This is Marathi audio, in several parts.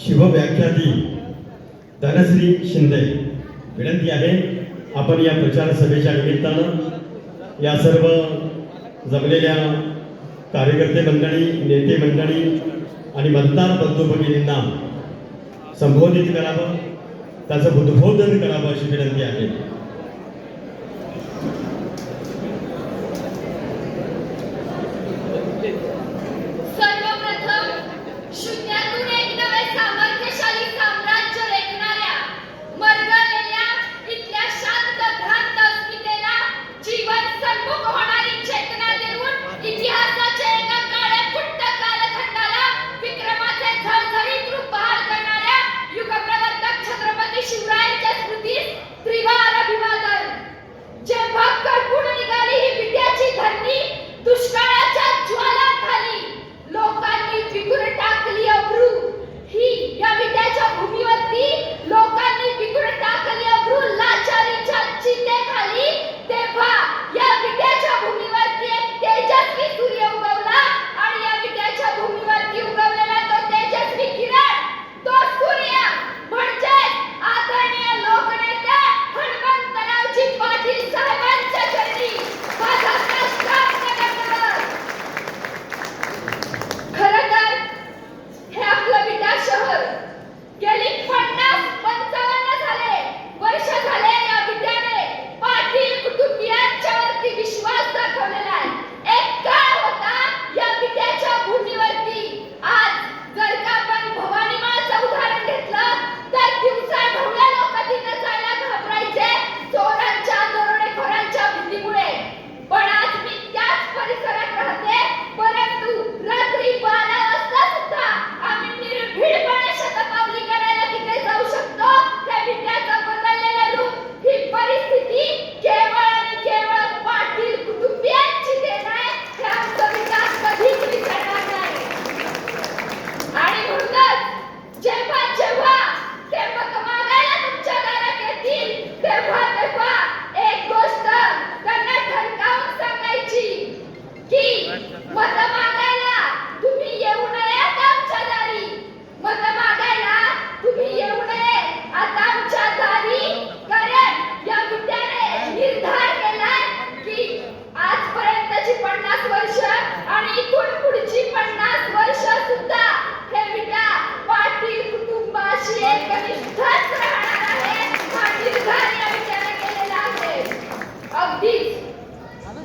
शिवव्याख्याती धनश्री शिंदे विनंती आहे आपण या प्रचार सभेच्या निमित्तानं या सर्व जमलेल्या कार्यकर्ते मंडळी, नेते मंडळी आणि मतदार बंधू भगिनींना संबोधित करावं, त्याचं उद्बोधन करावं अशी विनंती आहे.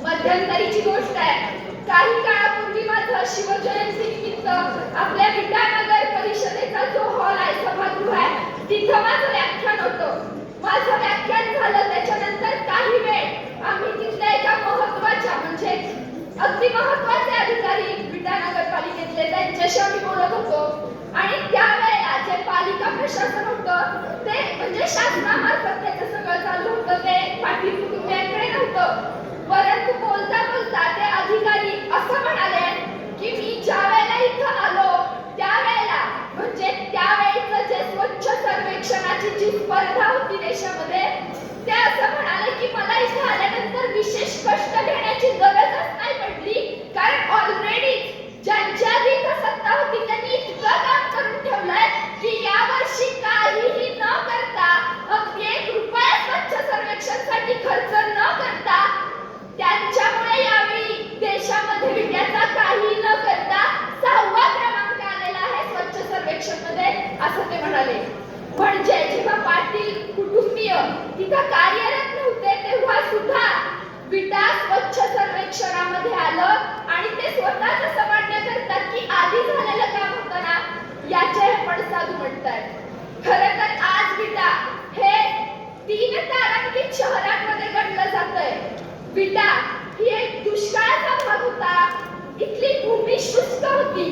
मध्यंतरीची गोष्ट आहे. काही काळापूर्वी माझं शिवजयंती निमित्त आपल्या विटानगर परिषदेचा जो हॉल आहे, सभागृह आहे, तिथं माझं व्याख्यान होतं. माझं व्याख्यान झालं त्याच्यानंतर काही वेळ आम्ही तिथल्या एका महत्त्वाच्या म्हणजे अगदी महत्त्वाचे अधिकारी विटानगर पालिकेतले त्यांच्याशी आम्ही बोलत होतो. आणि त्यावेळेला जे पालिका प्रशासन होतं ते म्हणजे शासनामार्फत त्याचं सगळं चालू होतं, ते पाटील कुटुंबियांकडे नव्हतं. परंतु बोलता बोलता ते अधिकारी असं म्हणाले की मी ज्या वेळेला इथं आलो त्यावेळेला म्हणजे त्यावेळेचं जे स्वच्छ सर्वेक्षणाची जी स्पर्धा होती देशामध्ये, ते असं म्हणाले की मला इथं आल्यानंतर विशेष कष्ट घेण्याची गरजच नाही पडली, कारण ऑलरेडी ज्यांच्या इथं सत्ता होती त्यांनी इतकं काम करून ठेवलंय की यावर्षी काहीही न करता, अगदी ₹1 स्वच्छ सर्वेक्षणासाठी खर्च न करता, त्यांच्यामुळे यावेळी देशामध्ये विद्यार्थ्यांचा काही न करता 6वा क्रमांक आलेला आहे स्वच्छ सर्वेक्षण मध्ये, असं ते म्हणाले. म्हणजे जेव्हा पाटील कुटुंबीय तिथं कार्यरत नव्हते तेव्हा सुद्धा विटा स्वच्छ सर्वेक्षणामध्ये आलं आणि ते स्वतःच असं मान्य करतात की आधी झालेलं काम होतं ना, याचे हे पडसाद उमटतात. खरं तर आज विटा हे 3 तारांकित शहरांमध्ये गणलं जातंय. विटा ही एक दुष्काळाचा भाग होता, इथली भूमी शुष्क होती,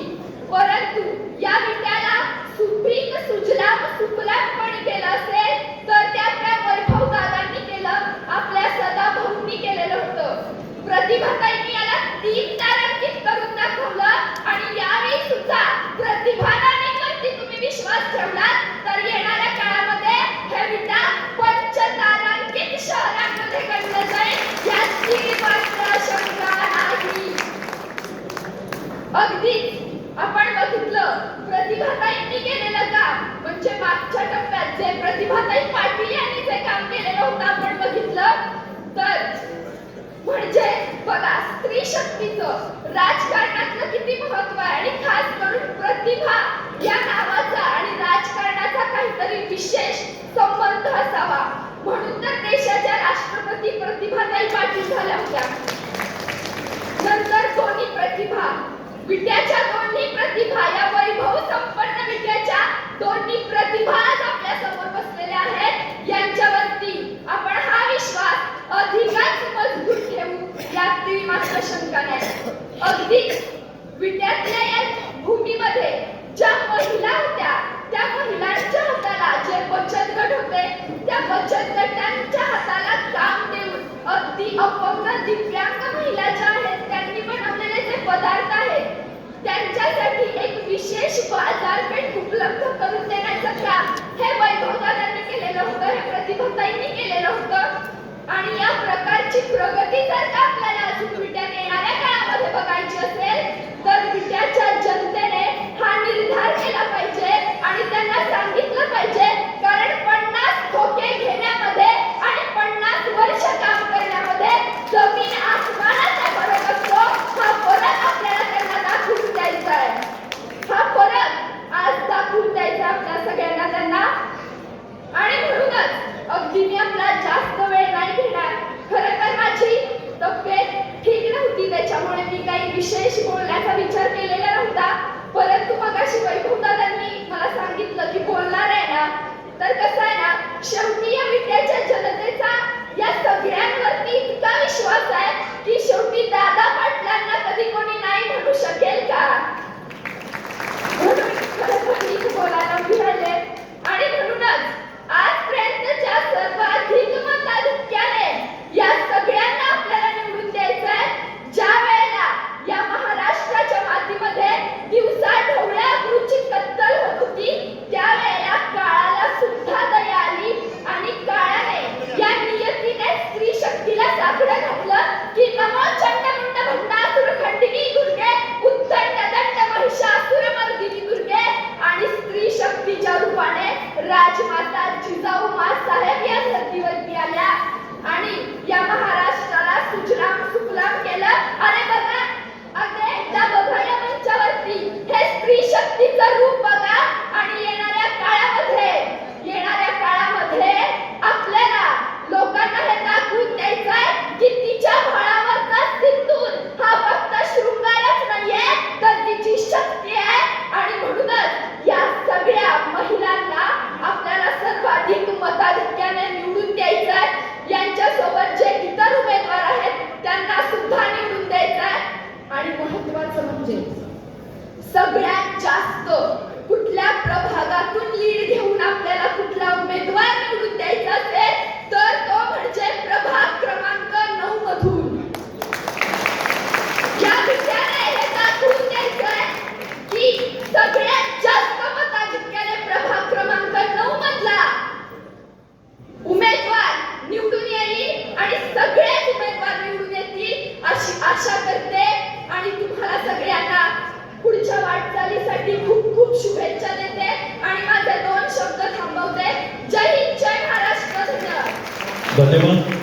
परंतु या विट्याला सुपीक सुजलाम सुफलामपणे केलं असेल तर ते आपल्या वैभव दादांनी केलं, आपल्या सदाभाऊंनी केलेलं होतं. प्रतिभाताईंनी याला 3 तारांकित करून दाखवलं आणि यावेळी सुद्धा प्रतिभाताईंवरती तुम्ही विश्वास ठेवलात तर येणाऱ्या काळामध्ये हे विटा 5 तारांकित शहरांमध्ये गणलं जाईल, याची मात्र शंका नाही. अगदी आपण बघितलं प्रतिभा तर म्हणजे बघा स्त्री शक्तीचं राजकारणातलं किती महत्व आहे आणि खास करून प्रतिभा या नावाचा आणि राजकारणाचा काहीतरी विशेष संबंध असावा. म्हणून तर देशाच्या राष्ट्रपती प्रतिभाताई पाटील झाल्या होत्या. नंतर दोन्ही प्रतिभा विद्याच्या दोन्ही प्रतिभा या वैभव संपन्न विद्याच्या दोन्ही प्रतिभा आज आपल्या समोर बसलेल्या आहेत. यांच्यावरती आपण हा विश्वास अधिकच मजबूत ठेवू यात ती मात्र शंका नाही. अगदी विद्यार्थ्या या भूमीमध्ये ज्या महिला होत्या त्या महिलांच्या हाताला जे बचत गट होते त्या बचत गटांच्या हाताला काम देऊन अगदी अपंग दिव्यांग महिला ज्या आहेत त्यांनी बनवलेले जे पदार्थ आहेत त्यांच्यासाठी एक विशेष बाजारपेठ उपलब्ध करून देण्याचं काम हे वैभवदादांनी केलेलं होतं, हे प्रतिभाताईंनी केलेलं होतं. आणि या प्रकारची प्रगती जर का आपल्याला अजून विट्यात येणाऱ्या काळामध्ये बघायची असेल तर विट्याच्या जनतेने हा निर्धार केला पाहिजे आणि त्यांना सांगितलं पाहिजे, कारण 50 खोके घेण्यामध्ये आणि 50 वर्ष काम करण्यामध्ये जमीन आसमानाचा फरक असतो. हा फरक आपल्याला त्यांना दाखवून द्यायचा आहे. हा फरक आज दाखवून द्यायचा आपल्या सगळ्यांना त्यांना. आणि म्हणूनच अगदी मी आपला जास्त वेळ नाही घेणार. खरं तर माझी तब्येत ठीक नव्हती त्याच्यामुळे मी काही विशेष बोलण्याचा विचार केलेला नव्हता. परंतु मगाशी वैभवदादांनी मला सांगितलं की बोलणार आहे ना, तर कसं आहे ना, शेवटी या विद्याच्या जनतेचा या सगळ्यांवरती इतका विश्वास आहे की शेवटी दादा पाटलांना कधी कोणी नाही म्हणू शकेल का. म्हणून खरं तर मी बोलायला मिळाले. आणि म्हणूनच आजपर्यंतच्या सर्वाधिक मताधिक्याने या सगळ्यांना आपल्याला निवडून द्यायचं आहे. ज्या वेळेला या महाराष्ट्राच्या मातीमध्ये दिवसा ढवळ्या अब्रूची कत्तल होत होती त्यावेळेला काळाला सुद्धा दया आली आणि काळाने या नियतीने स्त्री शक्तीला साकडं घातलं की नमो चंडमुंड भंडासुर खंडिनी दुर्गे उत्तंड दंड महिषासुर मर्दिनी दुर्गे. आणि स्त्री शक्तीच्या रूपाने राजमाता जिजाऊ माँसाहेब या धर्तीवरती आल्या आणि या महाराष्ट्राला सुजलाम सुफलाम केलं. अरे बघा, अगदी एकदा बघा या मंचावरती हे स्त्री शक्तीचं रूप बघा. आणि येणाऱ्या काळामध्ये आपल्याला लोकांना हे दाखवून द्यायचं आहे की तिच्या भाळावरचा सिंदूर हा फक्त शृंगारच नाहीये तर तिची शक्ती आहे. आणि म्हणूनच या सगळ्या महिलांना आपल्याला सर्वाधिक मताधिक्याने निवडून द्यायचं आहे. यांच्यासोबत जे इतर उमेदवार आहेत त्यांना सुद्धा निवडून द्यायचं आहे. आणि महत्त्वाचं म्हणजे सगळ्यात जास्त कुठल्या प्रभागातून लीड घेऊन आपल्याला कुठला उमेदवार निवडून द्यायचा असेल तर तो म्हणजे प्रभाग क्रमांक 9 मधून. या विद्याने हे दाखवून द्यायचंय की सगळ्यात जास्त मताधिक्याने प्रभाग क्रमांक 9 मधला उमेदवार निवडून येईल आणि सगळेच उमेदवार निवडून येतील अशी आशा करते. आणि तुम्हाला सगळ्यांना पुढच्या वाटचालीसाठी खूप खूप शुभेच्छा देते आणि माझे 2 शब्द थांबवते. जय हिंद, जय महाराष्ट्र. धन्यवाद. धन्यवाद.